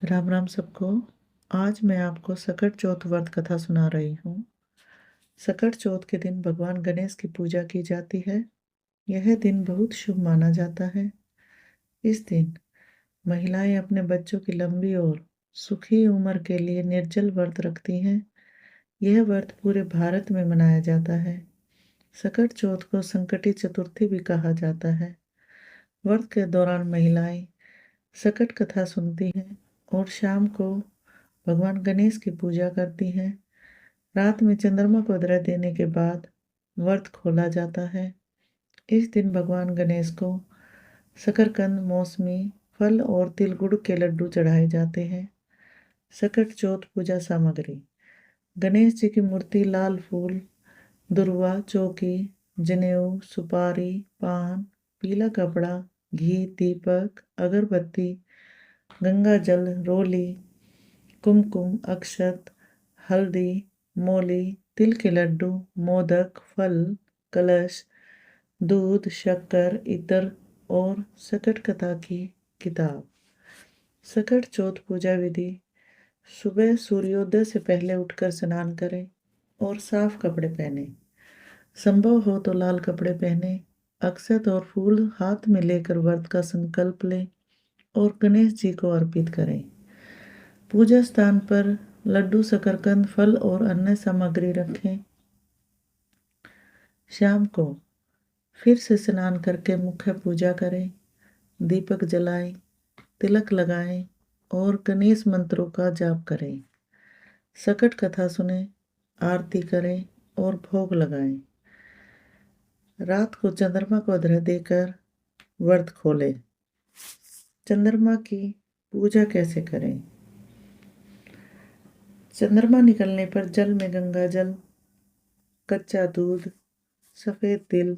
राम राम सबको। आज मैं आपको सकट चौथ व्रत कथा सुना रही हूँ। सकट चौथ के दिन भगवान गणेश की पूजा की जाती है। यह दिन बहुत शुभ माना जाता है। इस दिन महिलाएं अपने बच्चों की लंबी और सुखी उम्र के लिए निर्जल व्रत रखती हैं। यह व्रत पूरे भारत में मनाया जाता है। सकट चौथ को संकटी चतुर्थी भी कहा जाता है। व्रत के दौरान महिलाएं सकट कथा सुनती हैं और शाम को भगवान गणेश की पूजा करती हैं। रात में चंद्रमा को अर्घ्य देने के बाद व्रत खोला जाता है। इस दिन भगवान गणेश को शकरकंद, मौसमी फल और तिल गुड़ के लड्डू चढ़ाए जाते हैं। सकट चौथ पूजा सामग्री: गणेश जी की मूर्ति, लाल फूल, दुर्वा, चौकी, जनेऊ, सुपारी, पान, पीला कपड़ा, घी, दीपक, अगरबत्ती, गंगा जल, रोली, कुमकुम, अक्षत, हल्दी, मोली, तिल के लड्डू, मोदक, फल, कलश, दूध, शक्कर, इत्र और सकट कथा की किताब। सकट चौथ पूजा विधि: सुबह सूर्योदय से पहले उठकर स्नान करें और साफ कपड़े पहने। संभव हो तो लाल कपड़े पहने। अक्षत और फूल हाथ में लेकर व्रत का संकल्प लें और गणेश जी को अर्पित करें। पूजा स्थान पर लड्डू, शकरकंद, फल और अन्य सामग्री रखें। शाम को फिर से स्नान करके मुख्य पूजा करें, दीपक जलाएं, तिलक लगाएं और गणेश मंत्रों का जाप करें। सकट कथा सुने, आरती करें और भोग लगाएं। रात को चंद्रमा को अर्घ्य देकर व्रत खोलें। चंद्रमा की पूजा कैसे करें? चंद्रमा निकलने पर जल में गंगा जल, कच्चा दूध, सफेद तिल,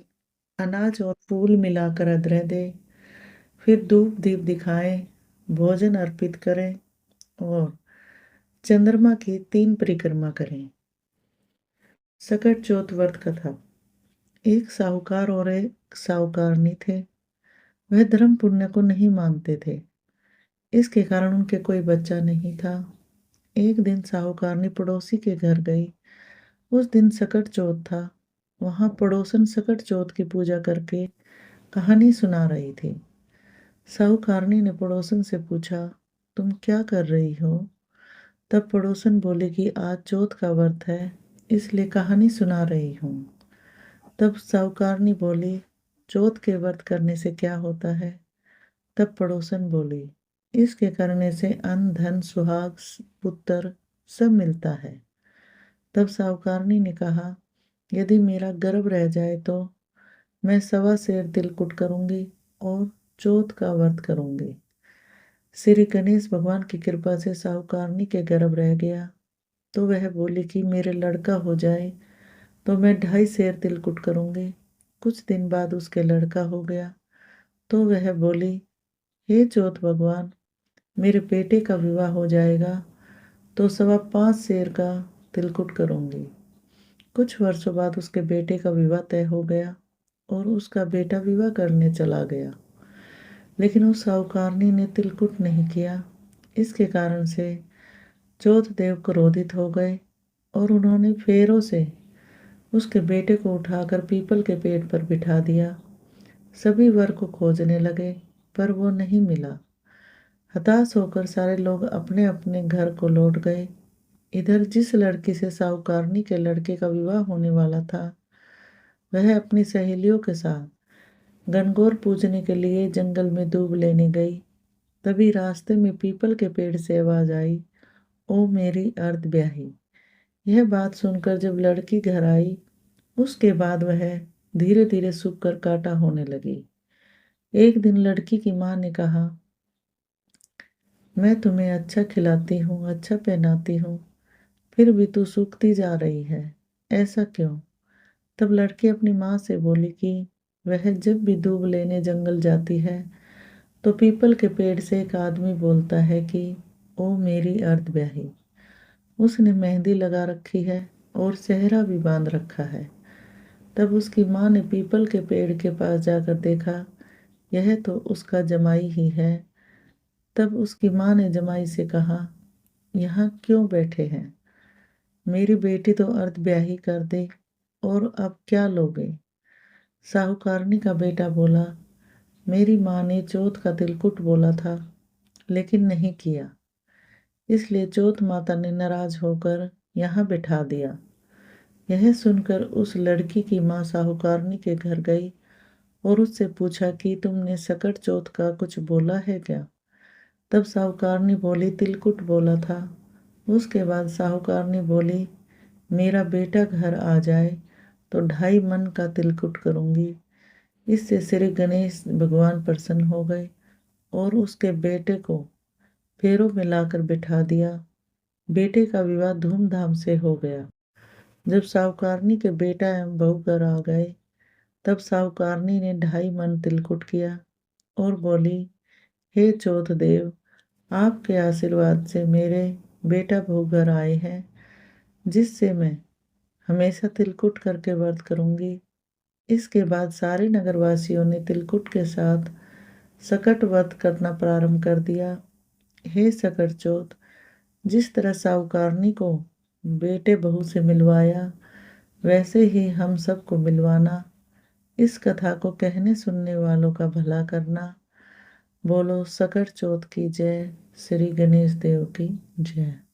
अनाज और फूल मिलाकर अर्घ्य दें। फिर धूप दीप दिखाएं, भोजन अर्पित करें और चंद्रमा की 3 परिक्रमा करें। सकट चौथ व्रत कथा: एक साहूकार और एक साहूकारनी थे। वह धर्म पुण्य को नहीं मानते थे। इसके कारण उनके कोई बच्चा नहीं था। एक दिन साहूकारनी पड़ोसी के घर गई। उस दिन सकट चौथ था। वहां पड़ोसन सकट चौथ की पूजा करके कहानी सुना रही थी। साहूकारनी ने पड़ोसन से पूछा, तुम क्या कर रही हो? तब पड़ोसन बोले कि आज चौथ का व्रत है, इसलिए कहानी सुना रही हूँ। तब साहूकारनी बोली, चौथ के व्रत करने से क्या होता है? तब पड़ोसन बोली, इसके करने से अन्न, धन, सुहाग, पुत्र सब मिलता है। तब साहूकारनी ने कहा, यदि मेरा गर्भ रह जाए तो मैं 1.25 सेर तिलकुट करूंगी और चौथ का व्रत करूंगी। श्री गणेश भगवान की कृपा से साहूकारनी के गर्भ रह गया तो वह बोली कि मेरे लड़का हो जाए तो मैं 2.5 सेर तिलकुट करूंगी। कुछ दिन बाद उसके लड़का हो गया तो वह बोली, हे चौथ भगवान, मेरे बेटे का विवाह हो जाएगा तो 5.25 सेर का तिलकुट करूंगी। कुछ वर्षों बाद उसके बेटे का विवाह तय हो गया और उसका बेटा विवाह करने चला गया, लेकिन उस साहूकारनी ने तिलकुट नहीं किया। इसके कारण से चौथ देव क्रोधित हो गए और उन्होंने फेरों से उसके बेटे को उठाकर पीपल के पेड़ पर बिठा दिया। सभी वर को खोजने लगे पर वो नहीं मिला। हताश होकर सारे लोग अपने अपने घर को लौट गए। इधर जिस लड़की से साहूकारनी के लड़के का विवाह होने वाला था, वह अपनी सहेलियों के साथ गणगौर पूजने के लिए जंगल में दूब लेने गई। तभी रास्ते में पीपल के पेड़ से आवाज आई, ओ मेरी अर्ध ब्याही। यह बात सुनकर जब लड़की घर आई, उसके बाद वह धीरे धीरे सूखकर काटा होने लगी। एक दिन लड़की की माँ ने कहा, मैं तुम्हें अच्छा खिलाती हूँ, अच्छा पहनाती हूँ, फिर भी तू सूखती जा रही है, ऐसा क्यों? तब लड़की अपनी माँ से बोली कि वह जब भी दूब लेने जंगल जाती है तो पीपल के पेड़ से एक आदमी बोलता है कि ओ मेरी अर्ध ब्याही। उसने मेहंदी लगा रखी है और सेहरा भी बांध रखा है। तब उसकी माँ ने पीपल के पेड़ के पास जाकर देखा, यह तो उसका जमाई ही है। तब उसकी माँ ने जमाई से कहा, यहाँ क्यों बैठे हैं? मेरी बेटी तो अर्ध ब्याही कर दे, और अब क्या लोगे? साहूकारनी का बेटा बोला, मेरी माँ ने चौथ का तिलकुट बोला था, लेकिन नहीं किया, इसलिए चौथ माता ने नाराज होकर यहाँ बिठा दिया। यह सुनकर उस लड़की की माँ साहूकारनी के घर गई और उससे पूछा कि तुमने सकट चौथ का कुछ बोला है क्या? तब साहूकारनी बोली, तिलकुट बोला था। उसके बाद साहूकारनी बोली, मेरा बेटा घर आ जाए तो 2.5 मन का तिलकुट करूंगी। इससे श्री गणेश भगवान प्रसन्न हो गए और उसके बेटे को फेरों में लाकर बिठा दिया। बेटे का विवाह धूमधाम से हो गया। जब साहूकारनी के बेटा एवं बहू घर आ गए, तब साहूकारनी ने 2.5 मन तिलकुट किया और बोली, हे चौथ देव, आपके आशीर्वाद से मेरे बेटा बहू घर आए हैं, जिससे मैं हमेशा तिलकुट करके व्रत करूंगी। इसके बाद सारे नगरवासियों ने तिलकुट के साथ सकट व्रत करना प्रारंभ कर दिया। हे सकट चौथ, जिस तरह साहूकारनी को बेटे बहू से मिलवाया, वैसे ही हम सबको मिलवाना। इस कथा को कहने सुनने वालों का भला करना। बोलो सकट चौथ की जय, श्री गणेश देव की जय।